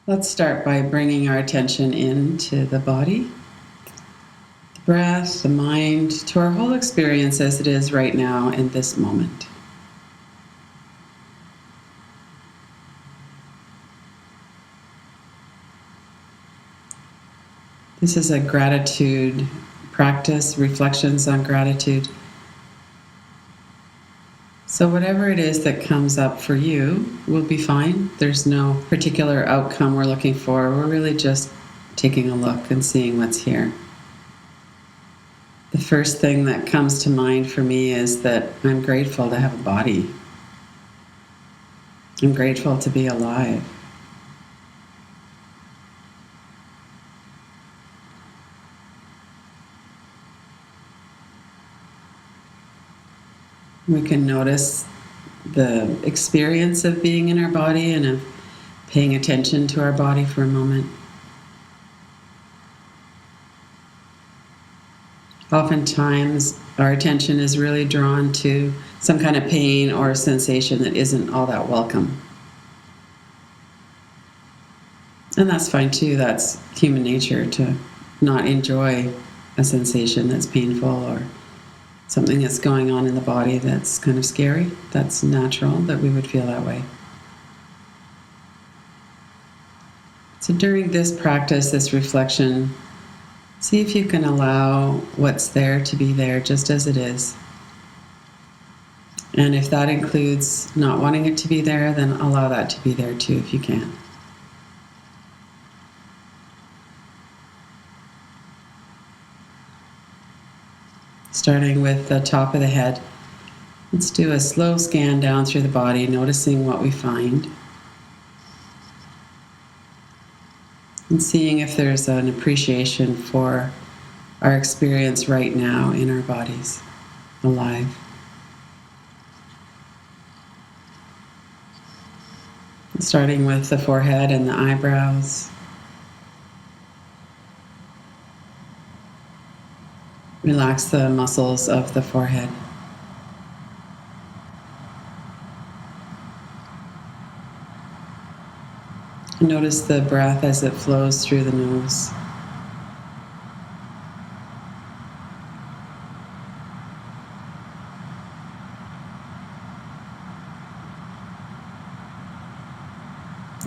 Let's start by bringing our attention into the body, the breath, the mind, to our whole experience as it is right now in this moment. This is a gratitude practice, reflections on gratitude. So whatever it is that comes up for you will be fine. There's no particular outcome we're looking for. We're really just taking a look and seeing what's here. The first thing that comes to mind for me is that I'm grateful to have a body. I'm grateful to be alive. We can notice the experience of being in our body and of paying attention to our body for a moment. Oftentimes, our attention is really drawn to some kind of pain or sensation that isn't all that welcome. And that's fine too. That's human nature to not enjoy a sensation that's painful or something that's going on in the body that's kind of scary. That's natural that we would feel that way. So during this practice, this reflection, see if you can allow what's there to be there just as it is. And if that includes not wanting it to be there, then allow that to be there too if you can. Starting with the top of the head, let's do a slow scan down through the body, noticing what we find. And seeing if there's an appreciation for our experience right now in our bodies, alive. Starting with the forehead and the eyebrows. Relax the muscles of the forehead. And notice the breath as it flows through the nose.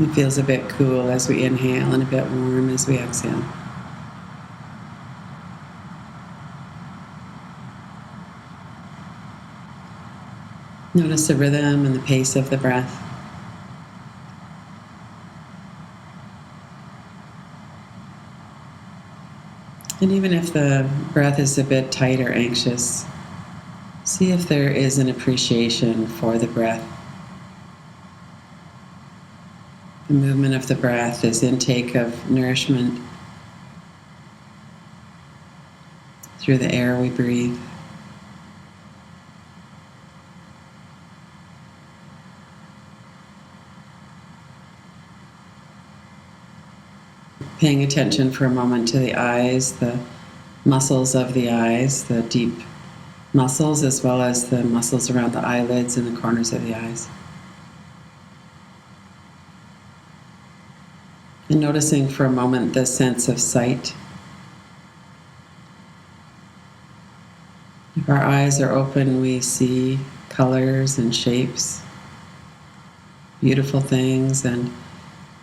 It feels a bit cool as we inhale and a bit warm as we exhale. Notice the rhythm and the pace of the breath. And even if the breath is a bit tight or anxious, see if there is an appreciation for the breath. The movement of the breath is intake of nourishment through the air we breathe. Paying attention for a moment to the eyes, the muscles of the eyes, the deep muscles, as well as the muscles around the eyelids and the corners of the eyes. And noticing for a moment the sense of sight. If our eyes are open, we see colors and shapes, beautiful things and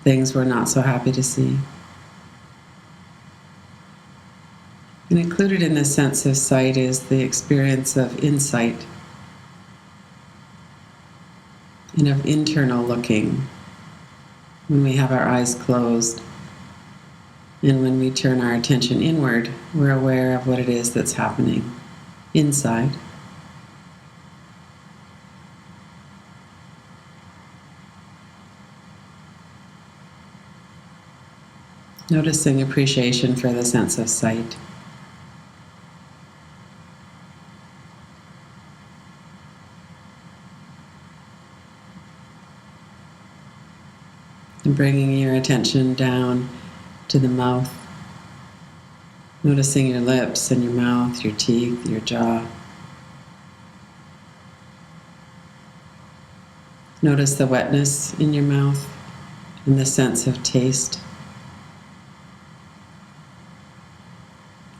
things we're not so happy to see. And included in this sense of sight is the experience of insight and of internal looking when we have our eyes closed. And when we turn our attention inward, we're aware of what it is that's happening inside. Noticing appreciation for the sense of sight. And bringing your attention down to the mouth, noticing your lips and your mouth, your teeth, your jaw. Notice the wetness in your mouth and the sense of taste.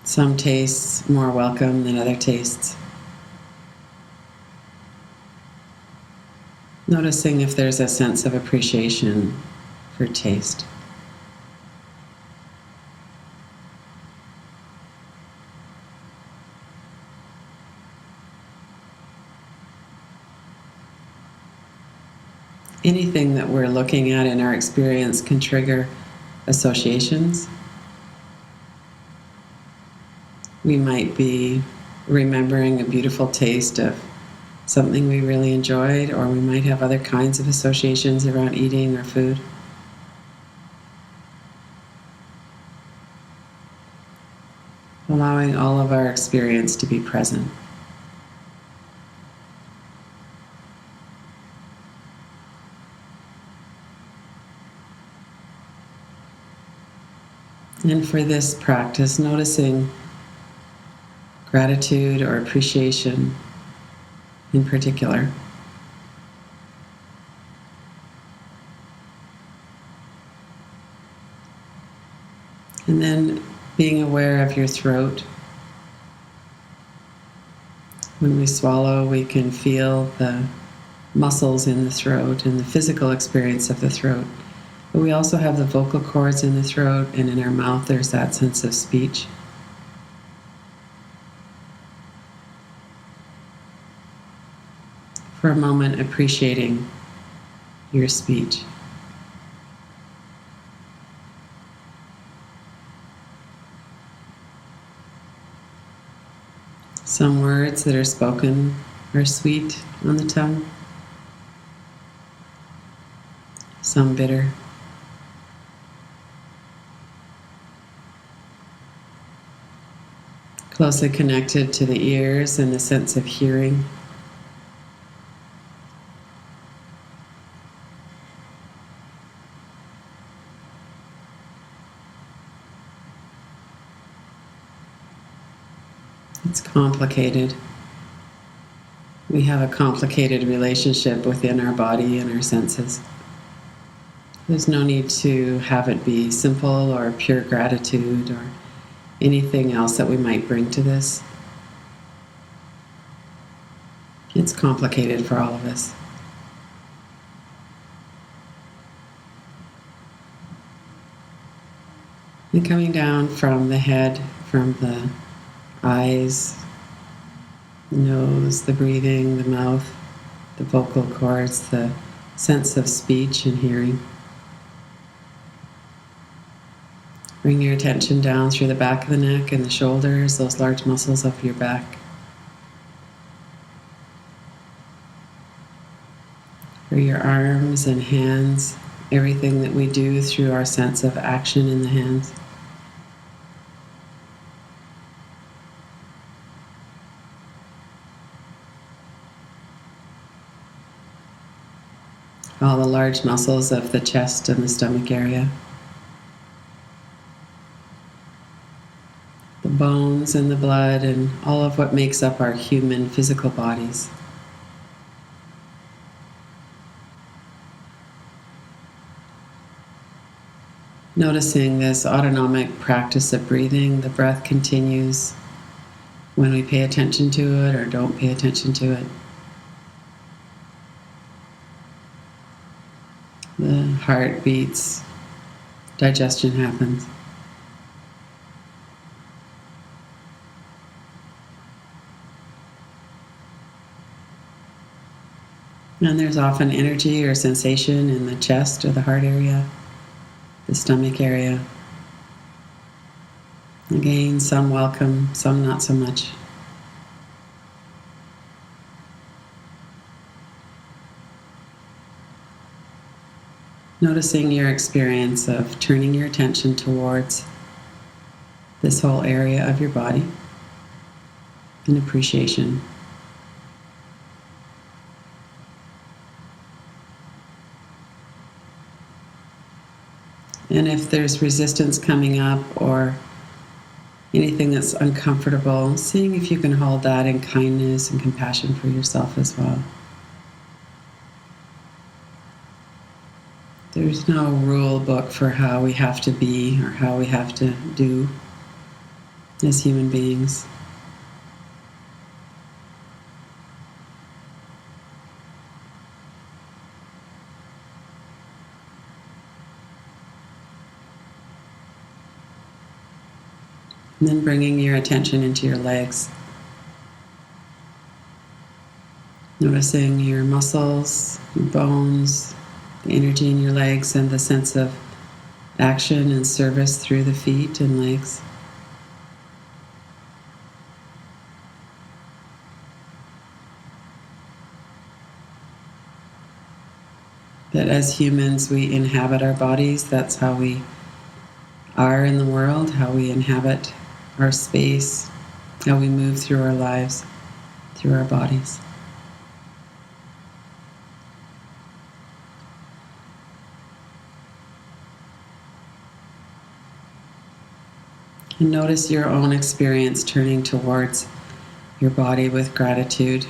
Some tastes more welcome than other tastes. Noticing if there's a sense of appreciation for taste. Anything that we're looking at in our experience can trigger associations. We might be remembering a beautiful taste of something we really enjoyed, or we might have other kinds of associations around eating or food. Allowing all of our experience to be present. And for this practice, noticing gratitude or appreciation in particular. And then being aware of your throat. When we swallow, we can feel the muscles in the throat and the physical experience of the throat. But we also have the vocal cords in the throat, and in our mouth there's that sense of speech. For a moment, appreciating your speech. Some words that are spoken are sweet on the tongue, some bitter. Closely connected to the ears and the sense of hearing. It's complicated. We have a complicated relationship within our body and our senses. There's no need to have it be simple or pure gratitude or anything else that we might bring to this. It's complicated for all of us. And coming down from the head, from the eyes, the nose, the breathing, the mouth, the vocal cords, the sense of speech and hearing. Bring your attention down through the back of the neck and the shoulders, those large muscles of your back. For your arms and hands, everything that we do through our sense of action in the hands. All the large muscles of the chest and the stomach area. The bones and the blood and all of what makes up our human physical bodies. Noticing this autonomic practice of breathing, the breath continues when we pay attention to it or don't pay attention to it. The heart beats, digestion happens. And there's often energy or sensation in the chest or the heart area, the stomach area. Again, some welcome, some not so much. Noticing your experience of turning your attention towards this whole area of your body in appreciation. And if there's resistance coming up or anything that's uncomfortable, seeing if you can hold that in kindness and compassion for yourself as well. There's no rule book for how we have to be or how we have to do as human beings. And then bringing your attention into your legs. Noticing your muscles, your bones, the energy in your legs, and the sense of action and service through the feet and legs. That as humans, we inhabit our bodies. That's how we are in the world, how we inhabit our space, how we move through our lives, through our bodies. And notice your own experience turning towards your body with gratitude.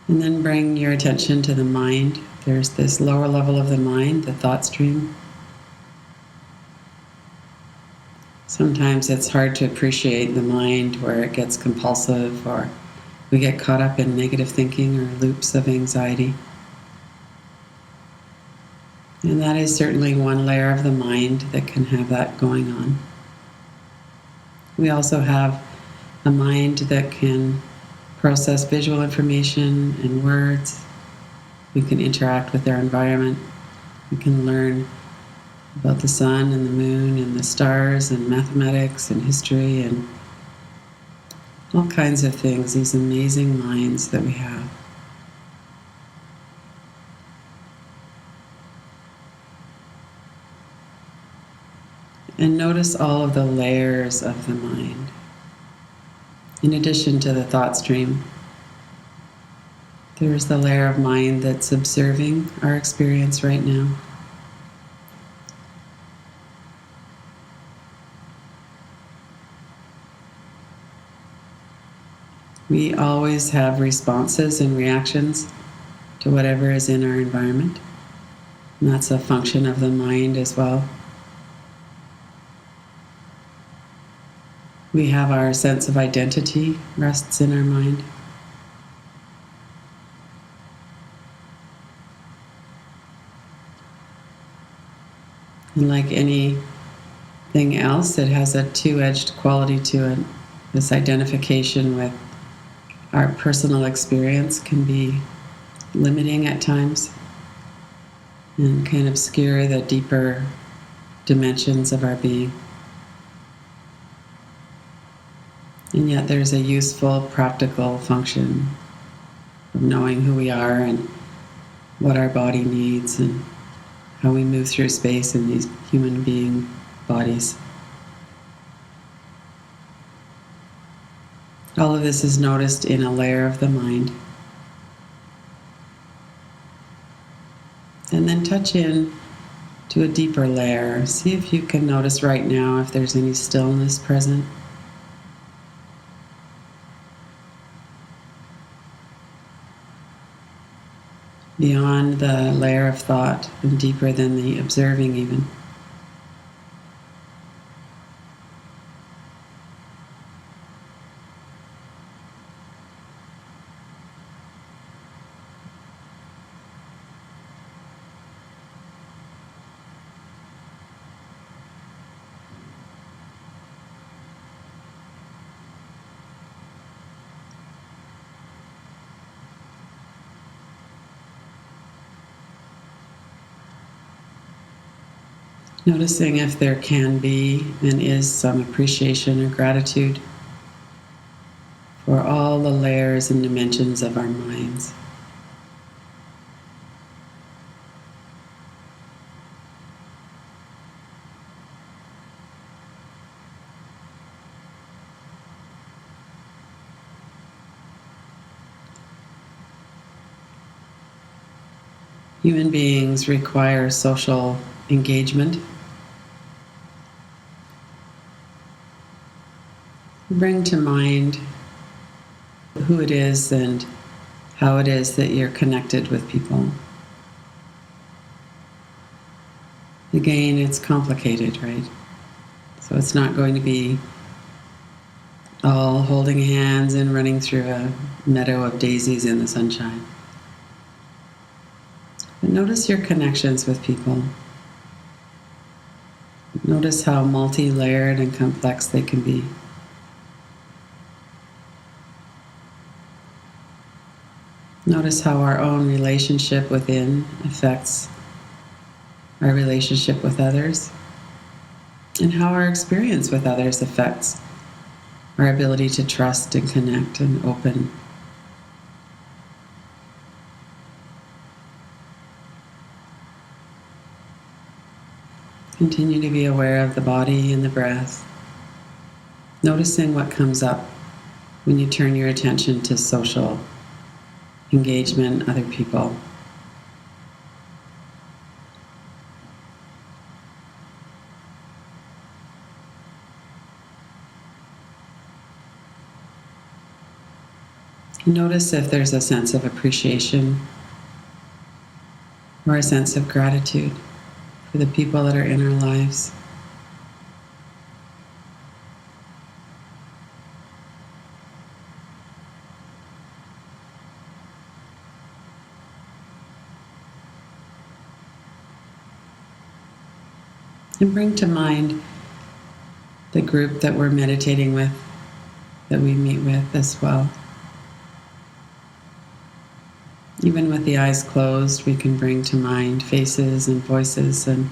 And then bring your attention to the mind. There's this lower level of the mind, the thought stream. Sometimes it's hard to appreciate the mind where it gets compulsive or we get caught up in negative thinking or loops of anxiety. And that is certainly one layer of the mind that can have that going on. We also have a mind that can process visual information and words. We can interact with our environment. We can learn about the sun and the moon and the stars and mathematics and history and all kinds of things, these amazing minds that we have. And notice all of the layers of the mind. In addition to the thought stream, there's the layer of mind that's observing our experience right now. We always have responses and reactions to whatever is in our environment. And that's a function of the mind as well. We have our sense of identity rests in our mind. And like anything else, it has a two-edged quality to it. This identification with our personal experience can be limiting at times and can obscure the deeper dimensions of our being. And yet there's a useful, practical function of knowing who we are and what our body needs and how we move through space in these human being bodies. All of this is noticed in a layer of the mind. And then touch in to a deeper layer. See if you can notice right now if there's any stillness present. Beyond the layer of thought and deeper than the observing even. Noticing if there can be and is some appreciation or gratitude for all the layers and dimensions of our minds. Human beings require social engagement. Bring to mind who it is and how it is that you're connected with people. Again, it's complicated, right? So it's not going to be all holding hands and running through a meadow of daisies in the sunshine. But notice your connections with people. Notice how multi-layered and complex they can be. Notice how our own relationship within affects our relationship with others, and how our experience with others affects our ability to trust and connect and open. Continue to be aware of the body and the breath, noticing what comes up when you turn your attention to social engagement, other people. Notice if there's a sense of appreciation or a sense of gratitude for the people that are in our lives. And bring to mind the group that we're meditating with, that we meet with as well. Even with the eyes closed, we can bring to mind faces and voices and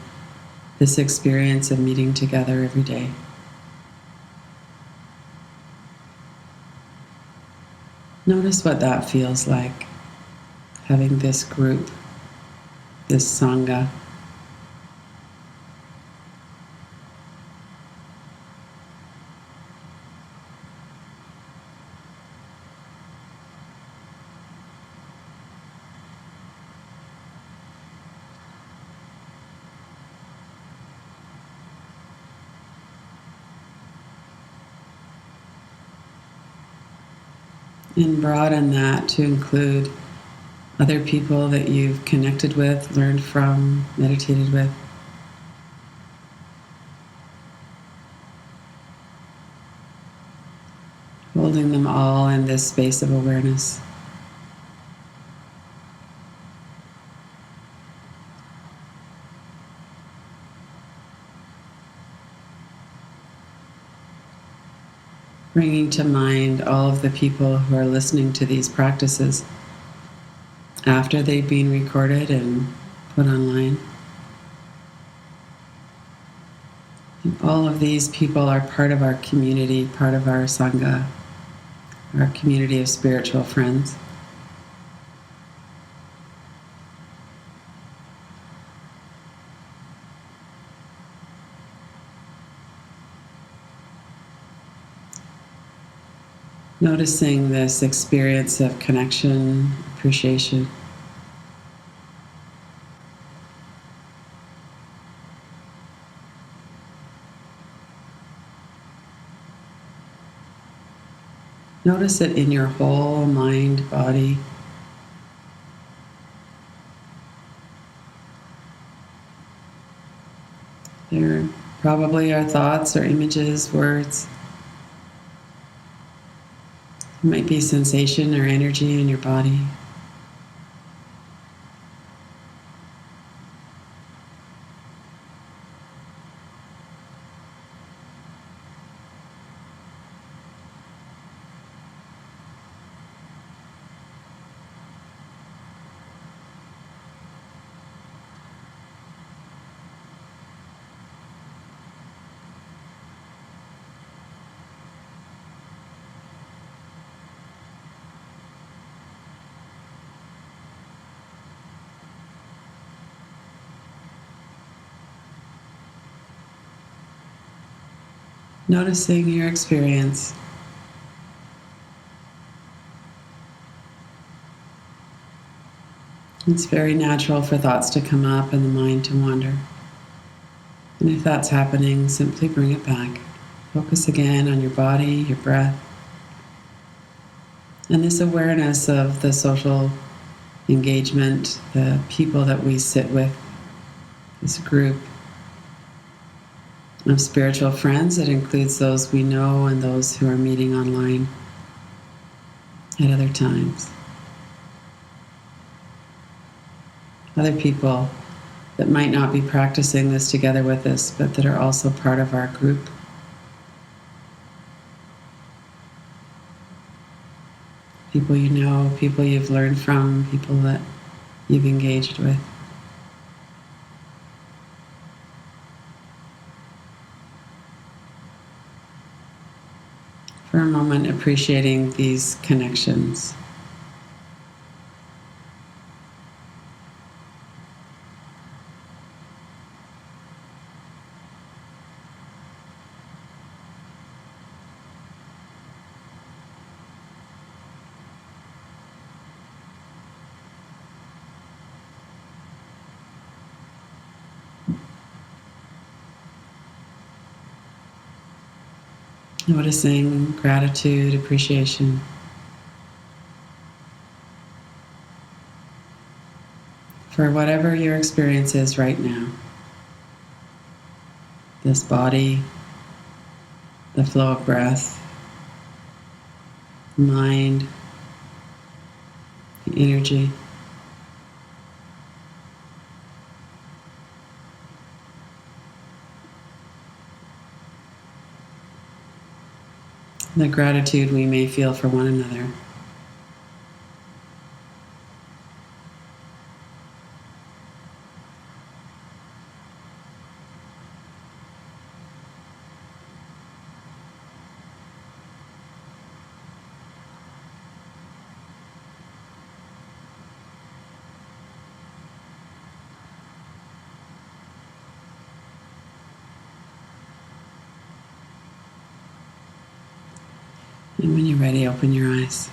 this experience of meeting together every day. Notice what that feels like, having this group, this Sangha. And broaden that to include other people that you've connected with, learned from, meditated with. Holding them all in this space of awareness. Bringing to mind all of the people who are listening to these practices after they've been recorded and put online. And all of these people are part of our community, part of our Sangha, our community of spiritual friends. Noticing this experience of connection, appreciation. Notice it in your whole mind, body. There probably are thoughts or images, words. It might be sensation or energy in your body. Noticing your experience. It's very natural for thoughts to come up and the mind to wander. And if that's happening, simply bring it back. Focus again on your body, your breath, and this awareness of the social engagement, the people that we sit with, this group of spiritual friends. It includes those we know and those who are meeting online at other times. Other people that might not be practicing this together with us, but that are also part of our group. People you know, people you've learned from, people that you've engaged with. For a moment, appreciating these connections. Noticing gratitude, appreciation for whatever your experience is right now. This body, the flow of breath, mind, the energy. The gratitude we may feel for one another. And when you're ready, open your eyes.